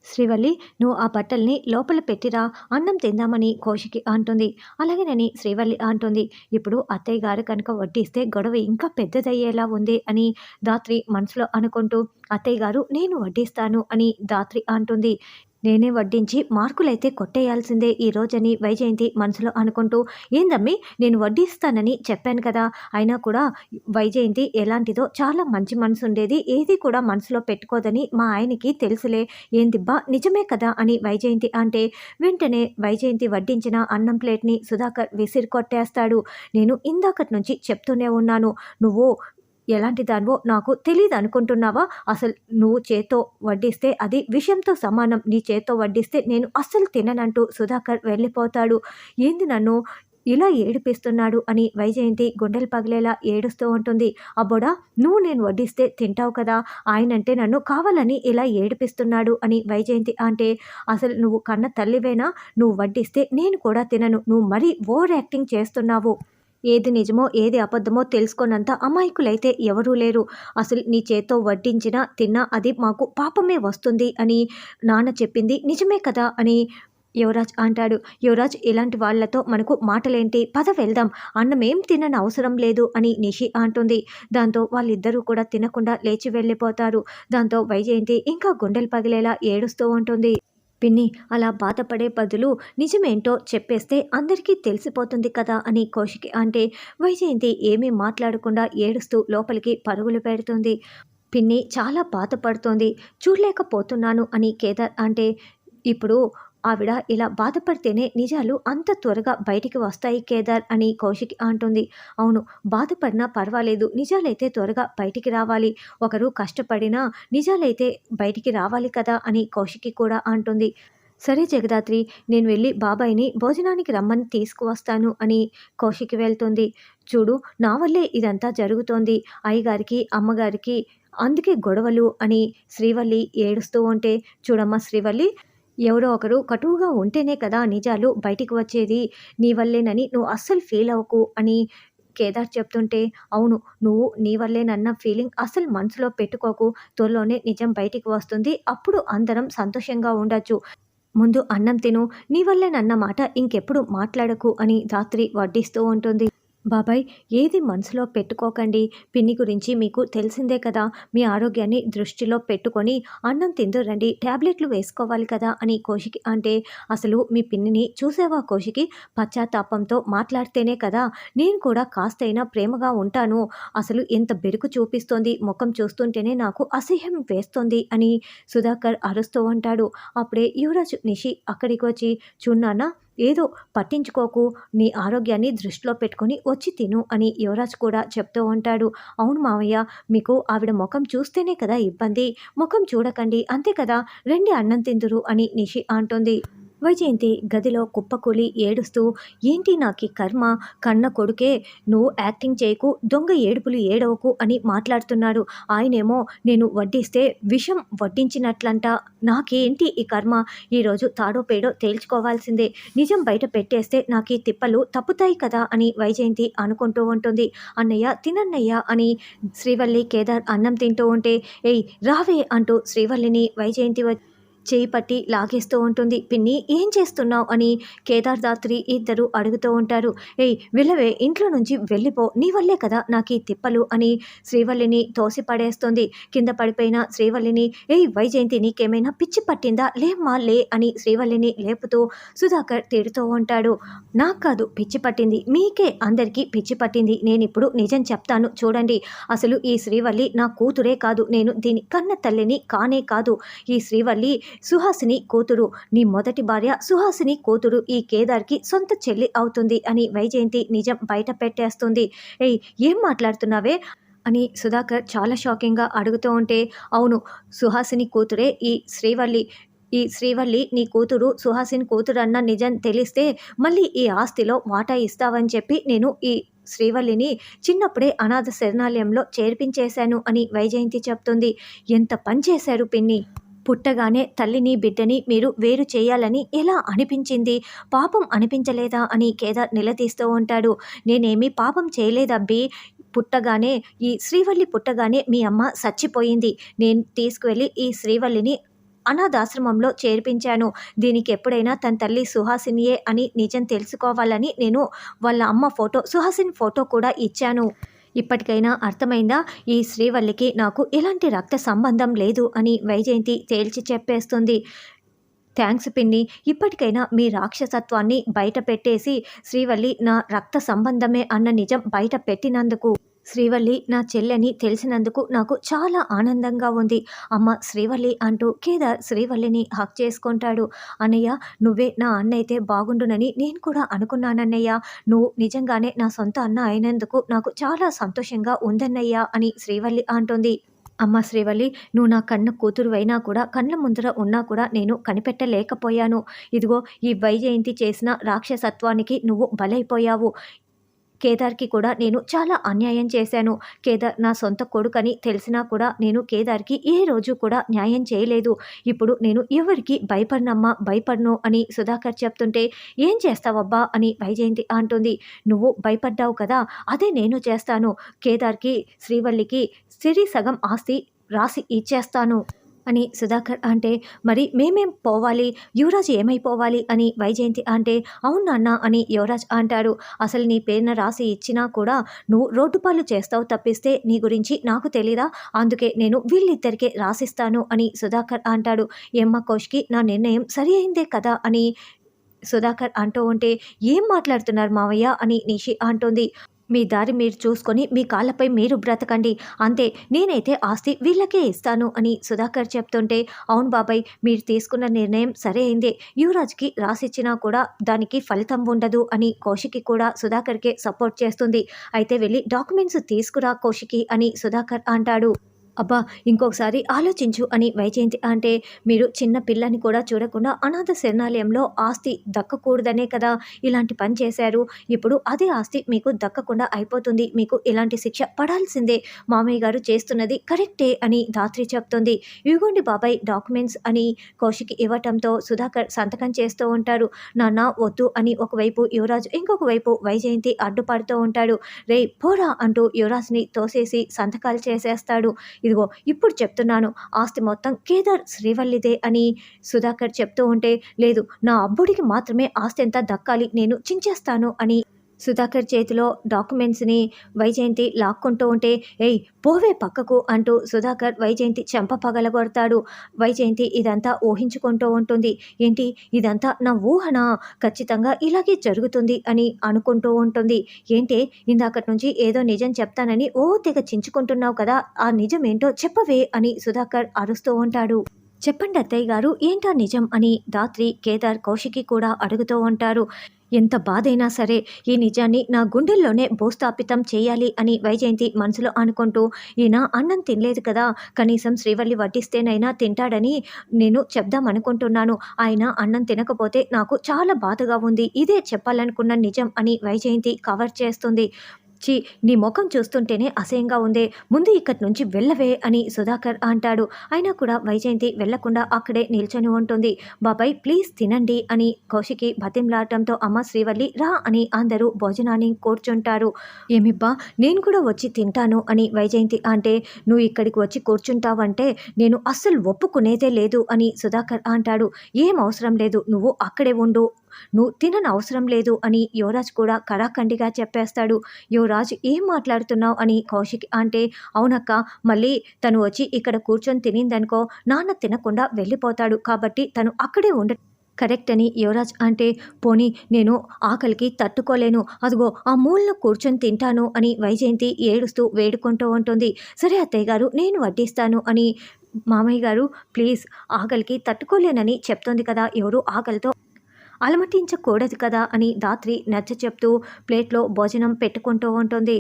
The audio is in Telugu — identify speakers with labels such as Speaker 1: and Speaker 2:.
Speaker 1: శ్రీవల్లి, నువ్వు ఆ బట్టల్ని లోపల పెట్టిరా, అన్నం తిందామని కౌశికి అంటుంది. అలాగేనని శ్రీవల్లి అంటుంది. ఇప్పుడు అత్తయ్య గారు కనుక వడ్డిస్తే గొడవ ఇంకా పెద్దదయ్యేలా ఉంది అని ధాత్రి మనసులో అనుకుంటూ, అత్తయ్య గారు నేను వడ్డిస్తాను అని ధాత్రి అంటుంది. నేనే వడ్డించి మార్కులైతే కొట్టేయాల్సిందే ఈ రోజని వైజయంతి మనసులో అనుకుంటూ, ఏందమ్మి నేను వడ్డిస్తానని చెప్పాను కదా, అయినా కూడా వైజయంతి ఎలాంటిదో చాలా మంచి మనసు ఉండేది, ఏది కూడా మనసులో పెట్టుకోదని మా ఆయనకి తెలుసులే, ఏందిబ్బా నిజమే కదా అని వైజయంతి అంటే, వెంటనే వైజయంతి వడ్డించిన అన్నం ప్లేట్ని సుధాకర్ విసిరి కొట్టేస్తాడు. నేను ఇందాకటి నుంచి చెప్తూనే ఉన్నాను, నువ్వు ఎలాంటి దానివో నాకు తెలీదు అనుకుంటున్నావా? అసలు నువ్వు చేత్తో వడ్డిస్తే అది విషంతో సమానం. నీ చేత్తో వడ్డిస్తే నేను అస్సలు తిననంటూ సుధాకర్ వెళ్ళిపోతాడు. ఏంది నన్ను ఇలా ఏడిపిస్తున్నాడు అని వైజయంతి గుండెలు పగిలేలా ఏడుస్తూ ఉంటుంది. అబ్బోడా, నువ్వు నేను వడ్డిస్తే తింటావు కదా, ఆయనంటే నన్ను కావాలని ఇలా ఏడిపిస్తున్నాడు అని వైజయంతి అంటే, అసలు నువ్వు కన్న తల్లివేనా? నువ్వు వడ్డిస్తే నేను కూడా తినను. నువ్వు మరీ ఓవర్ యాక్టింగ్ చేస్తున్నావు. ఏది నిజమో ఏది అబద్ధమో తెలుసుకోనంత అమాయకులైతే ఎవరూ లేరు. అసలు నీ చేత్తో వడ్డించినా తిన్నా అది మాకు పాపమే వస్తుంది అని నాన్న చెప్పింది నిజమే కదా అని యువరాజ్ అంటాడు. యువరాజ్, ఇలాంటి వాళ్లతో మనకు మాటలేంటి, పద వెళ్దాం, అన్నమేం తినని అవసరం లేదు అని నిషి అంటుంది. దాంతో వాళ్ళిద్దరూ కూడా తినకుండా లేచి వెళ్ళిపోతారు. దాంతో వైజయంతి ఇంకా గుండెలు పగిలేలా ఏడుస్తూ ఉంటుంది. పిన్ని, అలా బాధపడే బదులు నిజమేంటో చెప్పేస్తే అందరికీ తెలిసిపోతుంది కదా అని కౌశికి అంటే, వైజయంతి ఏమీ మాట్లాడకుండా ఏడుస్తూ లోపలికి పరుగులు పెడుతుంది. పిన్ని చాలా బాధపడుతోంది, చూడలేకపోతున్నాను అని కేదార్ అంటే, ఇప్పుడు ఆవిడ ఇలా బాధపడితేనే నిజాలు అంత త్వరగా బయటికి వస్తాయి కేదార్ అని కౌశికి అంటుంది. అవును, బాధపడినా పర్వాలేదు, నిజాలైతే త్వరగా బయటికి రావాలి, ఒకరు కష్టపడినా నిజాలైతే బయటికి రావాలి కదా అని కౌశికి కూడా అంటుంది. సరే జగదాత్రి, నేను వెళ్ళి బాబాయిని భోజనానికి రమ్మని తీసుకువస్తాను అని కౌశికి వెళ్తుంది. చూడు, నా వల్లే ఇదంతా జరుగుతోంది, అయ్యగారికి అమ్మగారికి అందుకే గొడవలు అని శ్రీవల్లి ఏడుస్తూ ఉంటే, చూడమ్మా శ్రీవల్లి, ఎవరో ఒకరు కటువుగా ఉంటేనే కదా నిజాలు బయటికి వచ్చేది, నీ వల్లేనని నువ్వు అస్సలు ఫీల్ అవ్వకు అని కేదార్ చెప్తుంటే, అవును, నువ్వు నీ వల్లేనన్న ఫీలింగ్ అస్సలు మనసులో పెట్టుకోకు, త్వరలోనే నిజం బయటికి వస్తుంది, అప్పుడు అందరం సంతోషంగా ఉండొచ్చు, ముందు అన్నం తిను, నీ వల్లేనన్న మాట ఇంకెప్పుడు మాట్లాడకు అని ధాత్రి వడ్డిస్తూ ఉంటుంది. బాబాయ్, ఏది మనసులో పెట్టుకోకండి, పిన్ని గురించి మీకు తెలిసిందే కదా, మీ ఆరోగ్యాన్ని దృష్టిలో పెట్టుకొని అన్నం తిందురండి, ట్యాబ్లెట్లు వేసుకోవాలి కదా అని కౌశికి అంటే, అసలు మీ పిన్నిని చూసావా కౌశికి, పశ్చాత్తాపంతో మాట్లాడితేనే కదా నేను కూడా కాస్తైనా ప్రేమగా ఉంటాను, అసలు ఎంత బెరుకు చూపిస్తోంది, ముఖం చూస్తుంటేనే నాకు అసహ్యం వేస్తోంది అని సుధాకర్ అరుస్తూ ఉంటాడు. అప్పుడే యువరాజ్ నిషి అక్కడికి వచ్చి, చూన్నానా, ఏదో పట్టించుకోకు, నీ ఆరోగ్యాన్ని దృష్టిలో పెట్టుకొని వచ్చి తిను అని యువరాజ్ కూడా చెప్తూ ఉంటాడు. అవును మావయ్య, మీకు ఆవిడ ముఖం చూస్తేనే కదా ఇబ్బంది, ముఖం చూడకండి అంతే కదా, రండి అన్నం తిందురు అని నిషి అంటుంది. వైజయంతి గదిలో కుప్పకూలి ఏడుస్తూ, ఏంటి నాకీ కర్మ, కన్న కొడుకే నువ్వు యాక్టింగ్ చేయకు, దొంగ ఏడుపులు ఏడవకు అని మాట్లాడుతున్నాడు, ఆయనేమో నేను వడ్డిస్తే విషం వడ్డించినట్లంట, నాకేంటి ఈ కర్మ, ఈరోజు తాడో పేడో తేల్చుకోవాల్సిందే, నిజం బయట పెట్టేస్తే నాకు ఈ తిప్పలు తప్పుతాయి కదా అని వైజయంతి అనుకుంటూ ఉంటుంది. అన్నయ్య తినన్నయ్య అని శ్రీవల్లి కేదార్ అన్నం తింటూ ఉంటే, ఏయ్ రావే అంటూ శ్రీవల్లిని వైజయంతి చేయి పట్టి లాగేస్తూ ఉంటుంది. పిన్ని, ఏం చేస్తున్నావు అని కేదార్ ధాత్రి ఇద్దరు అడుగుతూ ఉంటారు. ఏయ్ వెళ్ళవే, ఇంట్లో నుంచి వెళ్ళిపో, నీ వల్లే కదా నాకు ఈ తిప్పలు అని శ్రీవల్లిని తోసి పడేస్తుంది. కింద పడిపోయిన శ్రీవల్లిని, ఏయ్ వైజయంతి, నీకేమైనా పిచ్చి పట్టిందా, లేమ్మా లే అని శ్రీవల్లిని లేపుతూ సుధాకర్ తిడుతూ ఉంటాడు. నాకు కాదు పిచ్చి పట్టింది, మీకే అందరికీ పిచ్చి పట్టింది, నేనిప్పుడు నిజం చెప్తాను చూడండి, అసలు ఈ శ్రీవల్లి నా కూతురే కాదు, నేను దీని కన్న తల్లిని కానే కాదు, ఈ శ్రీవల్లి సుహాసిని కూతురు, నీ మొదటి భార్య సుహాసిని కూతురు, ఈ కేదార్కి సొంత చెల్లి అవుతుంది అని వైజయంతి నిజం బయట పెట్టేస్తుంది. ఏయ్ ఏం మాట్లాడుతున్నావే అని సుధాకర్ చాలా షాకింగ్గా అడుగుతూ ఉంటే, అవును, సుహాసిని కూతురే ఈ శ్రీవల్లి నీ కూతురు, సుహాసిని కూతురు అన్న నిజం తెలిస్తే మళ్ళీ ఈ ఆస్తిలో వాటా ఇస్తావని చెప్పి నేను ఈ శ్రీవల్లిని చిన్నప్పుడే అనాథ శరణాలయంలో చేర్పించేశాను అని వైజయంతి చెప్తుంది. ఎంత పని చేశారు పిన్ని, పుట్టగానే తల్లిని బిడ్డని మీరు వేరు చేయాలని ఎలా అనిపించింది, పాపం అనిపించలేదా అని కేదార్ నిలదీస్తూ ఉంటాడు. నేనేమీ పాపం చేయలేదబ్బి, పుట్టగానే ఈ శ్రీవల్లి పుట్టగానే మీ అమ్మ చచ్చిపోయింది, నేను తీసుకువెళ్ళి ఈ శ్రీవల్లిని అనాథాశ్రమంలో చేర్పించాను. దీనికి ఎప్పుడైనా తన తల్లి సుహాసినియే అని నిజం తెలుసుకోవాలని నేను వాళ్ళ అమ్మ ఫోటో, సుహాసిని ఫోటో కూడా ఇచ్చాను. ఇప్పటికైనా అర్థమైందా? ఈ శ్రీవల్లికి నాకు ఎలాంటి రక్త సంబంధం లేదు అని వైజయంతి తేల్చి చెప్పేస్తుంది. థ్యాంక్స్ పిన్ని. ఇప్పటికైనా మీ రాక్షసత్వాన్ని బయట పెట్టేసి శ్రీవల్లి నా రక్త సంబంధమే అన్న నిజం బయట పెట్టినందుకు, శ్రీవల్లి నా చెల్లెని తెలిసినందుకు నాకు చాలా ఆనందంగా ఉంది. అమ్మ శ్రీవల్లి అంటూ కేదార్ శ్రీవల్లిని హక్ చేసుకుంటాడు. అన్నయ్య, నువ్వే నా అన్న అయితే బాగుండునని నేను కూడా అనుకున్నానన్నయ్య. నువ్వు నిజంగానే నా సొంత అన్న అయినందుకు నాకు చాలా సంతోషంగా ఉందన్నయ్య అని శ్రీవల్లి అంటుంది. అమ్మ శ్రీవల్లి, నువ్వు నా కన్న కూతురువైనా కూడా, కళ్ళ ముందర ఉన్నా కూడా నేను కనిపెట్టలేకపోయాను. ఇదిగో ఈ వైజయంతి చేసిన రాక్షసత్వానికి నువ్వు బలైపోయావు. కేదార్‌కి కూడా నేను చాలా అన్యాయం చేశాను. కేదార్ నా సొంత కొడుకని తెలిసినా కూడా నేను కేదార్‌కి ఏ రోజు కూడా న్యాయం చేయలేదు. ఇప్పుడు నేను ఎవరికీ భయపడనమ్మా, భయపడను అని సుధాకర్ చెప్తుంటే, ఏం చేస్తావబ్బా అని వైజయంతి అంటుంది. నువ్వు భయపడ్డావు కదా, అదే నేను చేస్తాను. కేదార్‌కి, శ్రీవల్లికి సగం ఆస్తి రాసి ఇచ్చేస్తాను అని సుధాకర్ అంటే, మరి మేమేం పోవాలి, యువరాజ్ ఏమైపోవాలి అని వైజయంతి అంటే, అవును నాన్న అని యువరాజ్ అంటాడు. అసలు నీ పేరున రాసి ఇచ్చినా కూడా నువ్వు రోడ్డు పాలు చేస్తావు తప్పిస్తే నీ గురించి నాకు తెలీదా? అందుకే నేను వీళ్ళిద్దరికే రాసిస్తాను అని సుధాకర్ అంటాడు. ఏమ్మా కౌశికి, నా నిర్ణయం సరి అయిందే కదా అని సుధాకర్ అంటూ ఉంటే, ఏం మాట్లాడుతున్నారు మావయ్య అని నిషి అంటుంది. మీ దారి మీరు చూసుకొని మీ కాళ్ళపై మీరు బ్రతకండి, అంతే. నేనైతే ఆస్తి వీళ్ళకే ఇస్తాను అని సుధాకర్ చెప్తుంటే, అవును బాబాయ్, మీరు తీసుకున్న నిర్ణయం సరే అయిందే. యువరాజ్కి రాసిచ్చినా కూడా దానికి ఫలితం ఉండదు అని కౌశికి కూడా సుధాకర్కే సపోర్ట్ చేస్తుంది. అయితే వెళ్ళి డాక్యుమెంట్స్ తీసుకురా కౌశికి అని సుధాకర్ అంటాడు. అబ్బా, ఇంకొకసారి ఆలోచించు అని వైజయంతి అంటే, మీరు చిన్న పిల్లని కూడా చూడకుండా అనాథ శరణాలయంలో ఆస్తి దక్కకూడదనే కదా ఇలాంటి పని చేశారు. ఇప్పుడు అదే ఆస్తి మీకు దక్కకుండా అయిపోతుంది. మీకు ఇలాంటి శిక్ష పడాల్సిందే. మామయ్య గారు చేస్తున్నది కరెక్టే అని ధాత్రి చెప్తుంది. ఇవిగోండి బాబాయ్ డాక్యుమెంట్స్ అని కౌశికి ఇవ్వటంతో సుధాకర్ సంతకం చేస్తూ ఉంటారు. నాన్న వద్దు అని ఒకవైపు యువరాజ్, ఇంకొక వైపు వైజయంతి అడ్డుపడుతూ ఉంటాడు. రే పోరా అంటూ యువరాజ్ని తోసేసి సంతకాలు చేసేస్తాడు. ఇదిగో ఇప్పుడు చెప్తున్నాను, ఆస్తి మొత్తం కేదార్ శ్రీవల్లిదే అని సుధాకర్ చెప్తూ ఉంటే, లేదు నా అబ్బుడికి మాత్రమే ఆస్తి ఎంత దక్కాలి, నేను చించేస్తాను అని సుధాకర్ చేతిలో డాక్యుమెంట్స్ని వైజయంతి లాక్కుంటూ ఉంటే, ఏయ్ పోవే పక్కకు అంటూ సుధాకర్ వైజయంతి చెంప పగలగొడతాడు. వైజయంతి ఇదంతా ఊహించుకుంటూ ఉంటుంది. ఏంటి ఇదంతా నా ఊహనా, ఖచ్చితంగా ఇలాగే జరుగుతుంది అని అనుకుంటూ ఉంటుంది. ఏంటి ఇందాకటి నుంచి ఏదో నిజం చెప్తానని ఓ తెగ చించుకుంటున్నావు కదా, ఆ నిజం ఏంటో చెప్పవే అని సుధాకర్ అరుస్తూ ఉంటాడు. చెప్పండి అత్తయ్య గారు, ఏంటా నిజం అని ధాత్రి, కేదార్, కౌశికి కూడా అడుగుతూ ఉంటారు. ఎంత బాధైనా సరే ఈ నిజాన్ని నా గుండెల్లోనే భూస్థాపితం చేయాలి అని వైజయంతి మనసులో అనుకుంటూ, ఈయన అన్నం తినలేదు కదా, కనీసం శ్రీవల్లి వడ్డిస్తేనైనా తింటాడని నేను చెప్దాం అనుకుంటున్నాను. ఆయన అన్నం తినకపోతే నాకు చాలా బాధగా ఉంది. ఇదే చెప్పాలనుకున్న నిజం అని వైజయంతి కవర్ చేస్తుంది. ఛీ, నీ ముఖం చూస్తుంటేనే అసహ్యంగా ఉందే, ముందు ఇక్కడి నుంచి వెళ్ళవే అని సుధాకర్ అంటాడు. అయినా కూడా వైజయంతి వెళ్లకుండా అక్కడే నిల్చొని ఉంటుంది. బాబాయ్ ప్లీజ్ తినండి అని కౌశికి బతిమలాడటంతో, అమ్మ శ్రీవల్లి రా అని అందరూ భోజనాన్ని కూర్చుంటారు. ఏమిబ్బా, నేను కూడా వచ్చి తింటాను అని వైజయంతి అంటే, నువ్వు ఇక్కడికి వచ్చి కూర్చుంటావంటే నేను అస్సలు ఒప్పుకునేదే లేదు అని సుధాకర్ అంటాడు. ఏం అవసరం లేదు, నువ్వు అక్కడే ఉండు, నువ్వు తినని అవసరం లేదు అని యువరాజ్ కూడా కరాఖండిగా చెప్పేస్తాడు. యువరాజ్ ఏం మాట్లాడుతున్నావు అని కౌశిక్ అంటే, అవునక్క, మళ్ళీ తను వచ్చి ఇక్కడ కూర్చొని తినిందనుకో నాన్న తినకుండా వెళ్ళిపోతాడు, కాబట్టి తను అక్కడే కరెక్ట్ అని యువరాజ్ అంటే, పోనీ నేను ఆకలికి తట్టుకోలేను, అదిగో ఆ మూలలో కూర్చొని తింటాను అని వైజయంతి ఏడుస్తూ వేడుకుంటూ ఉంటుంది. సరే అత్తయ్య గారు, నేను వడ్డిస్తాను అని మామయ్య గారు ప్లీజ్, ఆకలికి తట్టుకోలేనని చెప్తోంది కదా, ఎవరు ఆకలితో అలమటించకూడదు కదా అని ధాత్రి నచ్చ చెప్తూ ప్లేట్లో భోజనం పెట్టుకుంటూ ఉంటుంది.